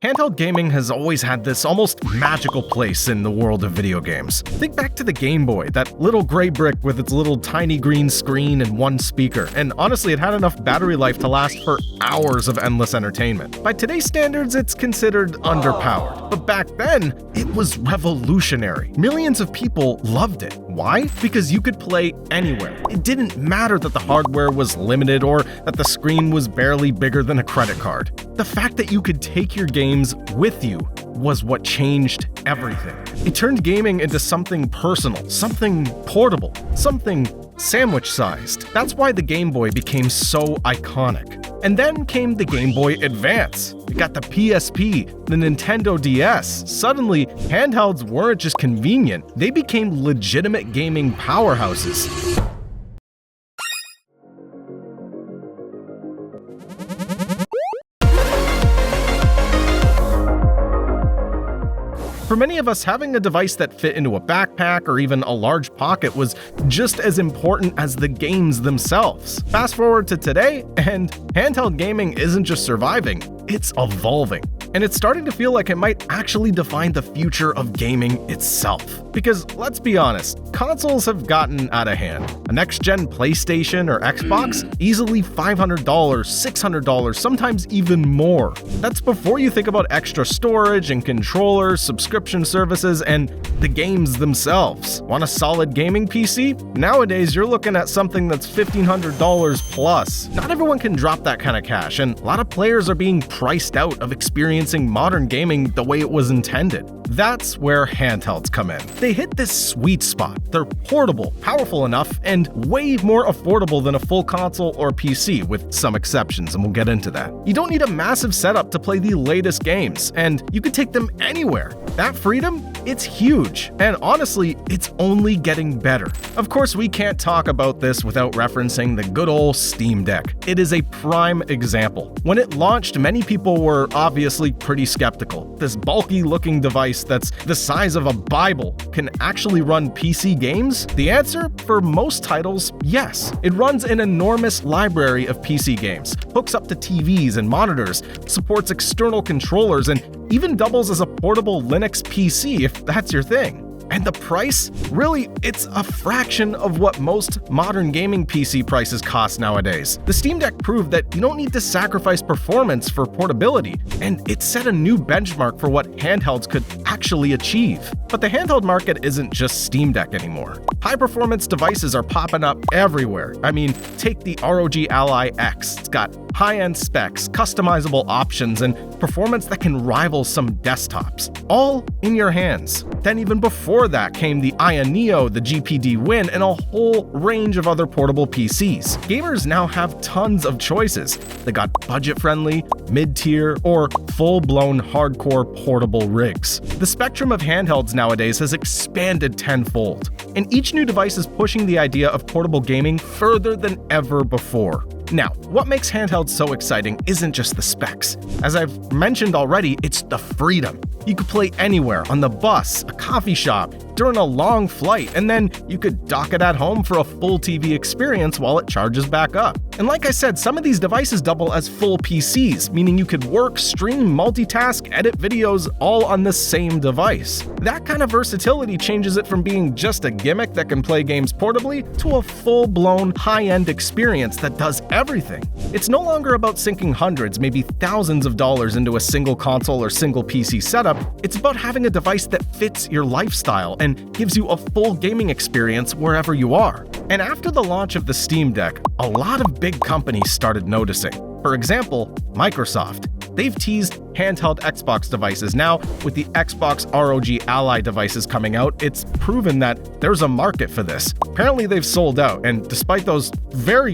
Handheld gaming has always had this almost magical place in the world of video games. Think back to the Game Boy, that little gray brick with its little tiny green screen and one speaker, and honestly it had enough battery life to last for hours of endless entertainment. By today's standards, it's considered underpowered, but back then, it was revolutionary. Millions of people loved it. Why? Because you could play anywhere. It didn't matter that the hardware was limited or that the screen was barely bigger than a credit card. The fact that you could take your games with you was what changed everything. It turned gaming into something personal, something portable, something sandwich-sized. That's why the Game Boy became so iconic. And then came the Game Boy Advance. We got the PSP, the Nintendo DS. Suddenly, handhelds weren't just convenient, they became legitimate gaming powerhouses. For many of us, having a device that fit into a backpack or even a large pocket was just as important as the games themselves. Fast forward to today, and handheld gaming isn't just surviving, it's evolving. And it's starting to feel like it might actually define the future of gaming itself. Because let's be honest, consoles have gotten out of hand. A next-gen PlayStation or Xbox? Easily $500, $600, sometimes even more. That's before you think about extra storage and controllers, subscription services, and the games themselves. Want a solid gaming PC? Nowadays, you're looking at something that's $1,500 plus. Not everyone can drop that kind of cash, and a lot of players are being priced out of experiencing modern gaming the way it was intended. That's where handhelds come in. They hit this sweet spot. They're portable, powerful enough, and way more affordable than a full console or PC, with some exceptions, and we'll get into that. You don't need a massive setup to play the latest games, and you can take them anywhere. That freedom? It's huge, and honestly, it's only getting better. Of course, we can't talk about this without referencing the good old Steam Deck. It is a prime example. When it launched, many people were obviously pretty skeptical. This bulky-looking device that's the size of a Bible can actually run PC games? The answer, for most titles, yes. It runs an enormous library of PC games, hooks up to TVs and monitors, supports external controllers, and even doubles as a portable Linux PC if that's your thing. And the price? Really, it's a fraction of what most modern gaming PC prices cost nowadays. The Steam Deck proved that you don't need to sacrifice performance for portability, and it set a new benchmark for what handhelds could actually achieve. But the handheld market isn't just Steam Deck anymore. High-performance devices are popping up everywhere. I mean, take the ROG Ally X. It's got high-end specs, customizable options, and performance that can rival some desktops, all in your hands. Then even before that came the Aya Neo, the GPD Win, and a whole range of other portable PCs. Gamers now have tons of choices. They got budget-friendly, mid-tier, or full-blown hardcore portable rigs. The spectrum of handhelds nowadays has expanded tenfold, and each new device is pushing the idea of portable gaming further than ever before. Now, what makes handhelds so exciting isn't just the specs. As I've mentioned already, it's the freedom. You could play anywhere, on the bus, a coffee shop, during a long flight, and then you could dock it at home for a full TV experience while it charges back up. And like I said, some of these devices double as full PCs, meaning you could work, stream, multitask, edit videos all on the same device. That kind of versatility changes it from being just a gimmick that can play games portably to a full-blown, high-end experience that does everything. It's no longer about sinking hundreds, maybe thousands of dollars into a single console or single PC setup. It's about having a device that fits your lifestyle and gives you a full gaming experience wherever you are. And after the launch of the Steam Deck, a lot of big companies started noticing. For example, Microsoft. They've teased handheld Xbox devices. Now, with the Xbox ROG Ally devices coming out, it's proven that there's a market for this. Apparently they've sold out, and despite those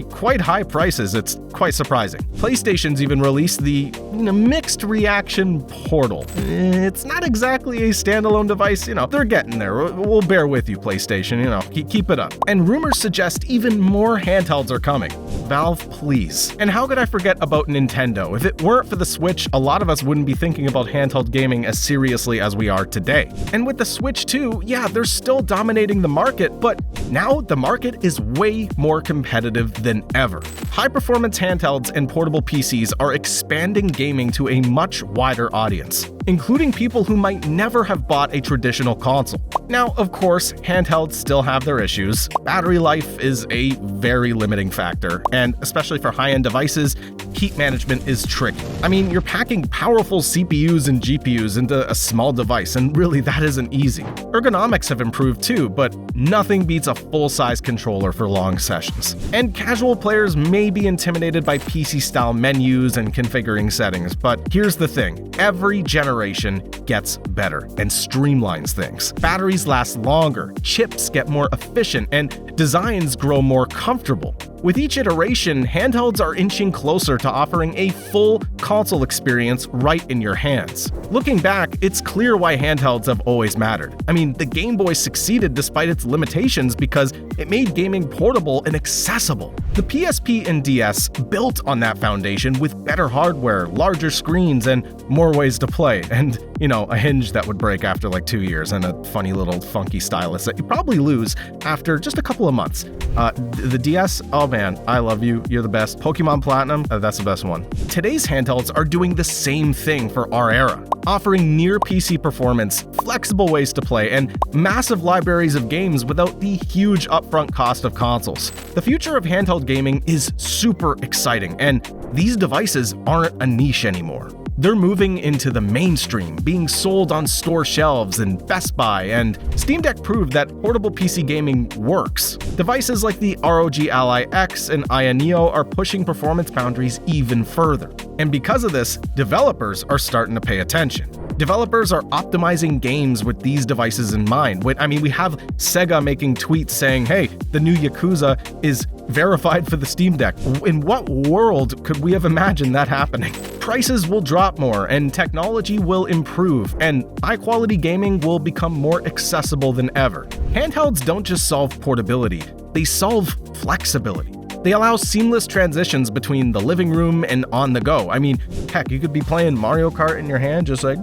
quite high prices, it's quite surprising. PlayStation's even released the mixed reaction Portal. It's not exactly a standalone device, they're getting there. We'll bear with you, PlayStation, keep it up. And rumors suggest even more handhelds are coming. Valve, please. And how could I forget about Nintendo? If it weren't for the Switch, a lot of us wouldn't wouldn't be thinking about handheld gaming as seriously as we are today. And with the Switch 2, yeah, they're still dominating the market, but now the market is way more competitive than ever. High-performance handhelds and portable PCs are expanding gaming to a much wider audience, including people who might never have bought a traditional console. Now, of course, handhelds still have their issues. Battery life is a very limiting factor, and especially for high-end devices, heat management is tricky. I mean, you're packing powerful CPUs and GPUs into a small device, and really that isn't easy. Ergonomics have improved too, but nothing beats a full-size controller for long sessions. And casual players may be intimidated by PC-style menus and configuring settings, but here's the thing: every generation gets better and streamlines things. Batteries last longer, chips get more efficient, and designs grow more comfortable. With each iteration, handhelds are inching closer to offering a full console experience right in your hands. Looking back, it's clear why handhelds have always mattered. I mean, the Game Boy succeeded despite its limitations because it made gaming portable and accessible. The PSP and DS built on that foundation with better hardware, larger screens, and more ways to play, and, a hinge that would break after like 2 years and a funny little funky stylus that you probably lose after just a couple of months. The DS, oh man, I love you, you're the best. Pokemon Platinum, that's the best one. Today's handhelds are doing the same thing for our era, offering near PC performance, flexible ways to play, and massive libraries of games without the huge upfront cost of consoles. The future of handheld gaming is super exciting, and these devices aren't a niche anymore. They're moving into the mainstream, being sold on store shelves in Best Buy, and Steam Deck proved that portable PC gaming works. Devices like the ROG Ally X and Aya Neo are pushing performance boundaries even further. And because of this, developers are starting to pay attention. Developers are optimizing games with these devices in mind. We have Sega making tweets saying, hey, the new Yakuza is verified for the Steam Deck. In what world could we have imagined that happening? Prices will drop more, and technology will improve, and high-quality gaming will become more accessible than ever. Handhelds don't just solve portability, they solve flexibility. They allow seamless transitions between the living room and on the go. I mean, heck, you could be playing Mario Kart in your hand, just like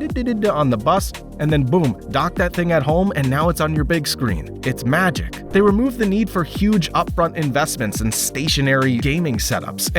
on the bus, and then boom, dock that thing at home, and now it's on your big screen. It's magic. They remove the need for huge upfront investments in stationary gaming setups.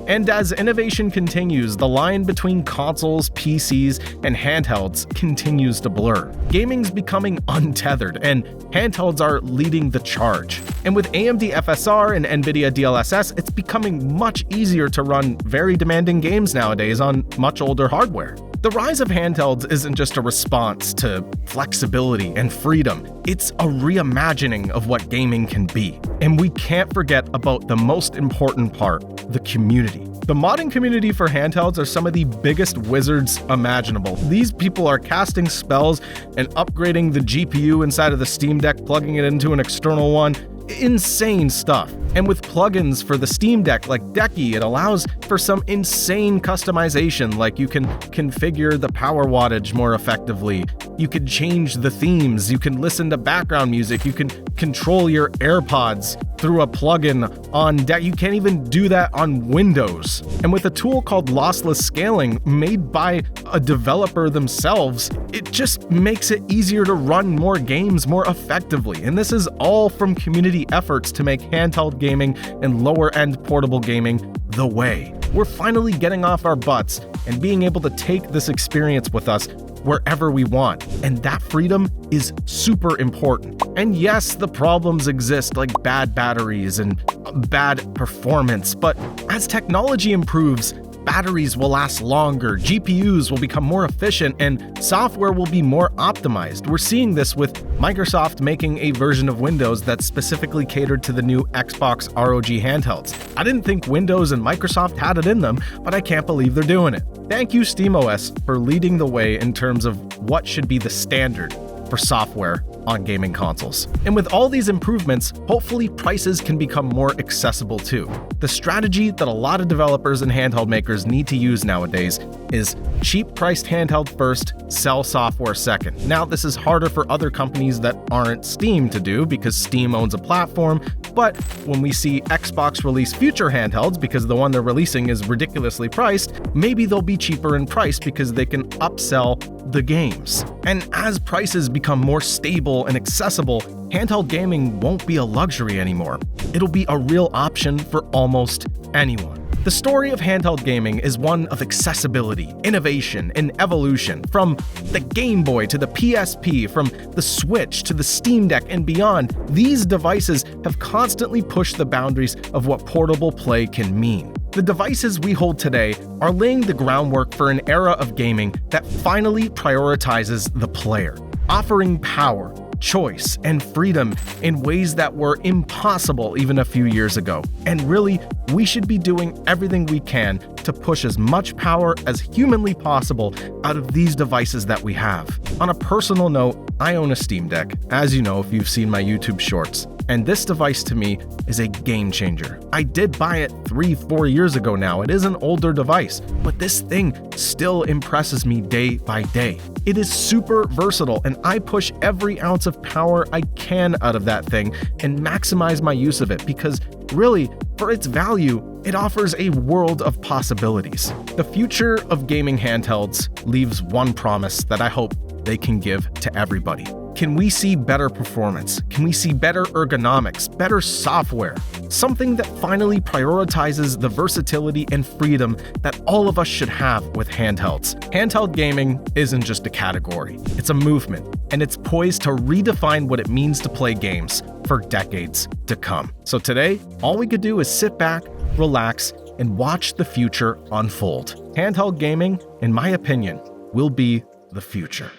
And as innovation continues, the line between consoles, PCs, and handhelds continues to blur. Gaming's becoming untethered, and handhelds are leading the charge. And with AMD FSR and NVIDIA DLSS, it's becoming much easier to run very demanding games nowadays on much older hardware. The rise of handhelds isn't just a response to flexibility and freedom, it's a reimagining of what gaming can be. And we can't forget about the most important part, the community. The modding community for handhelds are some of the biggest wizards imaginable. These people are casting spells and upgrading the GPU inside of the Steam Deck, plugging it into an external one. Insane stuff. And with plugins for the Steam Deck like Decky, it allows for some insane customization, like you can configure the power wattage more effectively, you can change the themes, you can listen to background music, you can control your AirPods through a plugin on Deck. You can't even do that on Windows. And with a tool called lossless scaling made by a developer themselves, it just makes it easier to run more games more effectively. And this is all from community efforts to make handheld gaming and lower-end portable gaming the way. We're finally getting off our butts and being able to take this experience with us wherever we want, and that freedom is super important. And yes, the problems exist like bad batteries and bad performance, but as technology improves, batteries will last longer, GPUs will become more efficient, and software will be more optimized. We're seeing this with Microsoft making a version of Windows that's specifically catered to the new Xbox ROG handhelds. I didn't think Windows and Microsoft had it in them, but I can't believe they're doing it. Thank you, SteamOS, for leading the way in terms of what should be the standard for software on gaming consoles. And with all these improvements, hopefully prices can become more accessible too. The strategy that a lot of developers and handheld makers need to use nowadays is cheap priced handheld first, sell software second. Now, this is harder for other companies that aren't Steam to do because Steam owns a platform, But when we see Xbox release future handhelds because the one they're releasing is ridiculously priced, maybe they'll be cheaper in price because they can upsell the games. And as prices become more stable and accessible, handheld gaming won't be a luxury anymore. It'll be a real option for almost anyone. The story of handheld gaming is one of accessibility, innovation, and evolution. From the Game Boy to the PSP, from the Switch to the Steam Deck and beyond, these devices have constantly pushed the boundaries of what portable play can mean. The devices we hold today are laying the groundwork for an era of gaming that finally prioritizes the player, offering power, choice, and freedom in ways that were impossible even a few years ago. And really, we should be doing everything we can to push as much power as humanly possible out of these devices that we have. On a personal note, I own a Steam Deck, as you know if you've seen my YouTube shorts, and this device to me is a game changer. I did buy it 3-4 years ago now. It is an older device, but this thing still impresses me day by day. It is super versatile, and I push every ounce of power I can out of that thing and maximize my use of it because really, for its value, it offers a world of possibilities. The future of gaming handhelds leaves one promise that I hope they can give to everybody. Can we see better performance? Can we see better ergonomics, better software? Something that finally prioritizes the versatility and freedom that all of us should have with handhelds. Handheld gaming isn't just a category, it's a movement, and it's poised to redefine what it means to play games for decades to come. So today, all we could do is sit back, relax, and watch the future unfold. Handheld gaming, in my opinion, will be the future.